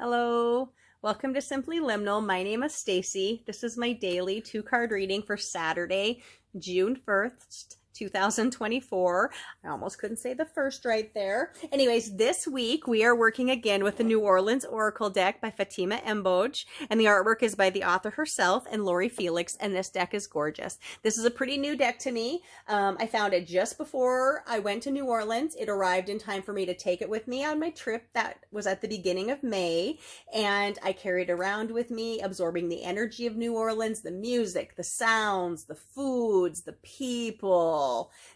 Hello, welcome to Simply Liminal. My name is Stacy. This is my daily 2-card reading for Saturday, June 1st, 2024. I almost couldn't say the first right there. Anyways, this week we are working again with the New Orleans Oracle deck by Fatima Emboj, and the artwork is by the author herself and Lori Felix, and this deck is gorgeous. This is a pretty new deck to me. I found it just before I went to New Orleans. It arrived in time for me to take it with me on my trip that was at the beginning of May, and I carried it around with me, absorbing the energy of New Orleans, the music, the sounds, the foods, the people,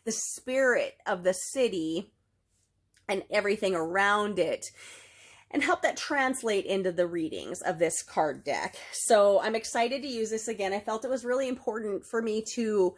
the spirit of the city and everything around it, and help that translate into the readings of this card deck. So I'm excited to use this again. I felt it was really important for me to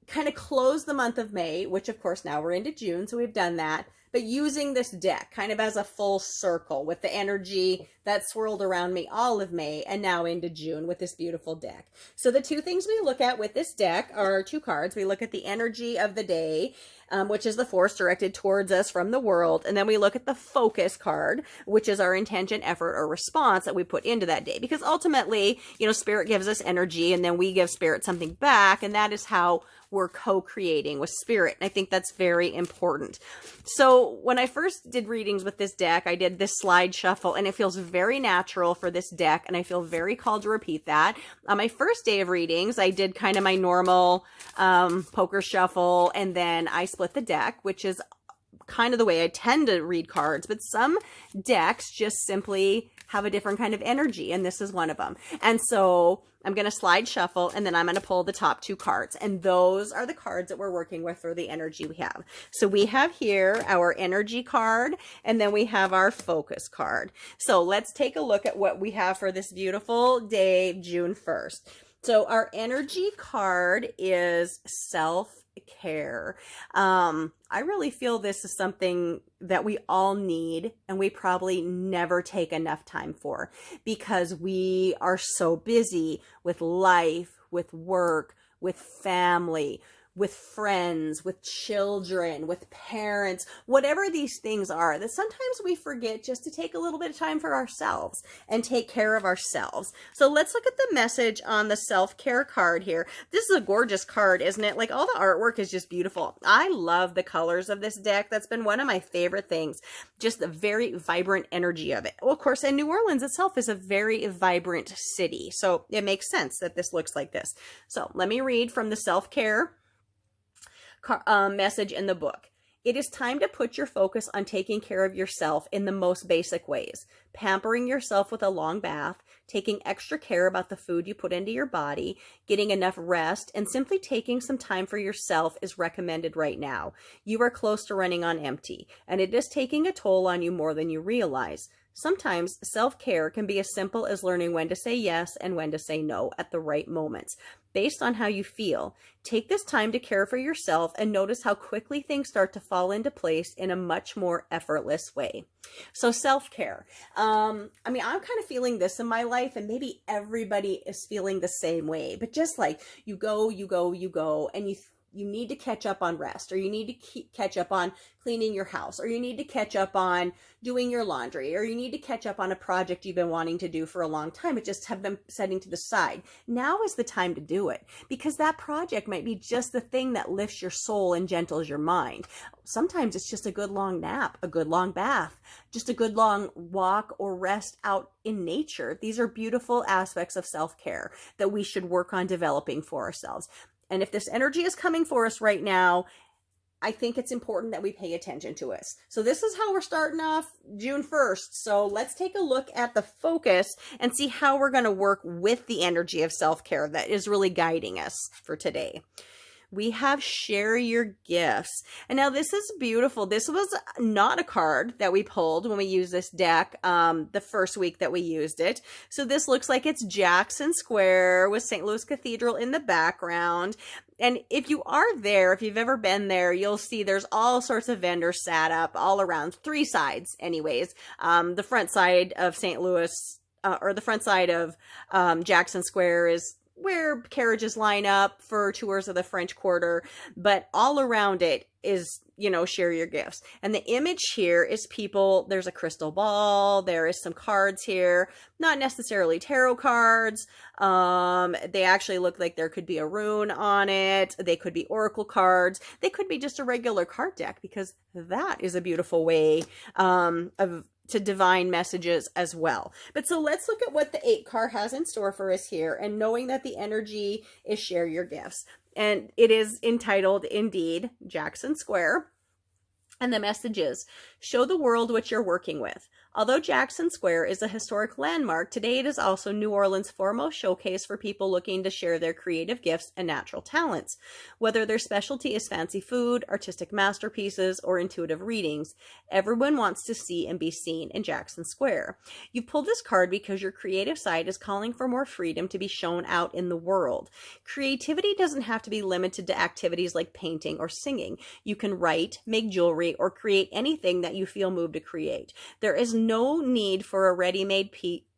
kind of close the month of May, which of course now we're into June, so we've done that, but using this deck kind of as a full circle with the energy that swirled around me all of May and now into June with this beautiful deck. So the two things we look at with this deck are two cards. We look at the energy of the day, which is the force directed towards us from the world. And then we look at the focus card, which is our intention, effort, or response that we put into that day. Because ultimately, you know, spirit gives us energy and then we give spirit something back. And that is how we're co-creating with spirit. And I think that's very important. So when I first did readings with this deck, I did this slide shuffle, and it feels very natural for this deck, and I feel very called to repeat that. On my first day of readings, I did kind of my normal poker shuffle, and then I split the deck, which is kind of the way I tend to read cards, but some decks just simply have a different kind of energy, and this is one of them. And so I'm going to slide shuffle, and then I'm going to pull the top two cards, and those are the cards that we're working with for the energy we have. So we have here our energy card, and then we have our focus card. So let's take a look at what we have for this beautiful day, June 1st. So our energy card is self-care. I really feel this is something that we all need, and we probably never take enough time for, because we are so busy with life, with work, with family, with friends, with children, with parents, whatever these things are, that sometimes we forget just to take a little bit of time for ourselves and take care of ourselves. So let's look at the message on the self-care card here. This is a gorgeous card, isn't it? Like, all the artwork is just beautiful. I love the colors of this deck. That's been one of my favorite things. Just the very vibrant energy of it. Well, of course, and New Orleans itself is a very vibrant city. So it makes sense that this looks like this. So let me read from the self-care message in the book. It is time to put your focus on taking care of yourself in the most basic ways. Pampering yourself with a long bath, taking extra care about the food you put into your body, getting enough rest, and simply taking some time for yourself is recommended right now. You are close to running on empty, and it is taking a toll on you more than you realize. Sometimes self-care can be as simple as learning when to say yes and when to say no at the right moments, based on how you feel. Take this time to care for yourself and notice how quickly things start to fall into place in a much more effortless way. So self-care. I mean, I'm kind of feeling this in my life, and maybe everybody is feeling the same way, but just like you go, and you need to catch up on rest, or you need to catch up on cleaning your house, or you need to catch up on doing your laundry, or you need to catch up on a project you've been wanting to do for a long time, but just have been setting to the side. Now is the time to do it, because that project might be just the thing that lifts your soul and gentles your mind. Sometimes it's just a good long nap, a good long bath, just a good long walk or rest out in nature. These are beautiful aspects of self-care that we should work on developing for ourselves. And if this energy is coming for us right now, I think it's important that we pay attention to us. So this is how we're starting off June 1st. So let's take a look at the focus and see how we're going to work with the energy of self-care that is really guiding us for today. We have share your gifts. And now this is beautiful. This was not a card that we pulled when we used this deck the first week that we used it. So this looks like it's Jackson Square with St. Louis Cathedral in the background. And if you are there, if you've ever been there, you'll see there's all sorts of vendors sat up all around, three sides anyways. The front side of St. Louis, or the front side of Jackson Square is where carriages line up for tours of the French Quarter, but all around it is, you know, share your gifts. And the image here is people, there's a crystal ball, there is some cards here, not necessarily tarot cards. They actually look like there could be a rune on it. They could be oracle cards. They could be just a regular card deck, because that is a beautiful way to divine messages as well. But so let's look at what the 8 card has in store for us here, and knowing that the energy is share your gifts. And it is entitled, indeed, Jackson Square. And the message is, show the world what you're working with. Although Jackson Square is a historic landmark, today it is also New Orleans' foremost showcase for people looking to share their creative gifts and natural talents. Whether their specialty is fancy food, artistic masterpieces, or intuitive readings, everyone wants to see and be seen in Jackson Square. You've pulled this card because your creative side is calling for more freedom to be shown out in the world. Creativity doesn't have to be limited to activities like painting or singing. You can write, make jewelry, or create anything that you feel moved to create. There is no need for a ready-made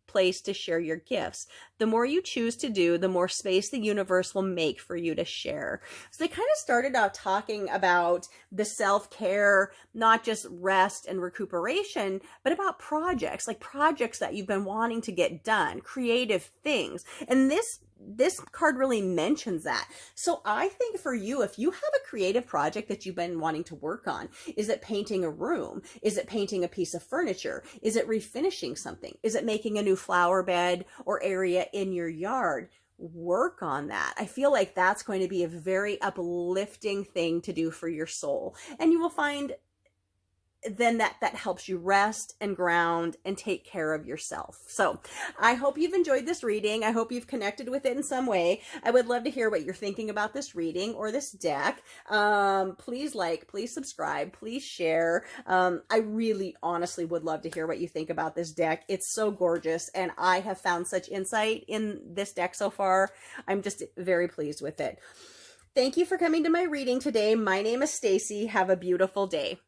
place to share your gifts. The more you choose to do, the more space the universe will make for you to share. So they kind of started out talking about the self-care, not just rest and recuperation, but about projects, like projects that you've been wanting to get done, creative things. And this card really mentions that. So I think for you, if you have a creative project that you've been wanting to work on, is it painting a room? Is it painting a piece of furniture? Is it refinishing something? Is it making a new flower bed or area in your yard? Work on that. I feel like that's going to be a very uplifting thing to do for your soul. And you will find then that helps you rest and ground and take care of yourself. So I hope you've enjoyed this reading. I hope you've connected with it in some way. I would love to hear what you're thinking about this reading or this deck. Please like, please subscribe, please share. I really honestly would love to hear what you think about this deck. It's so gorgeous, and I have found such insight in this deck so far. I'm just very pleased with it. Thank you for coming to my reading today. My name is Stacy. Have a beautiful day.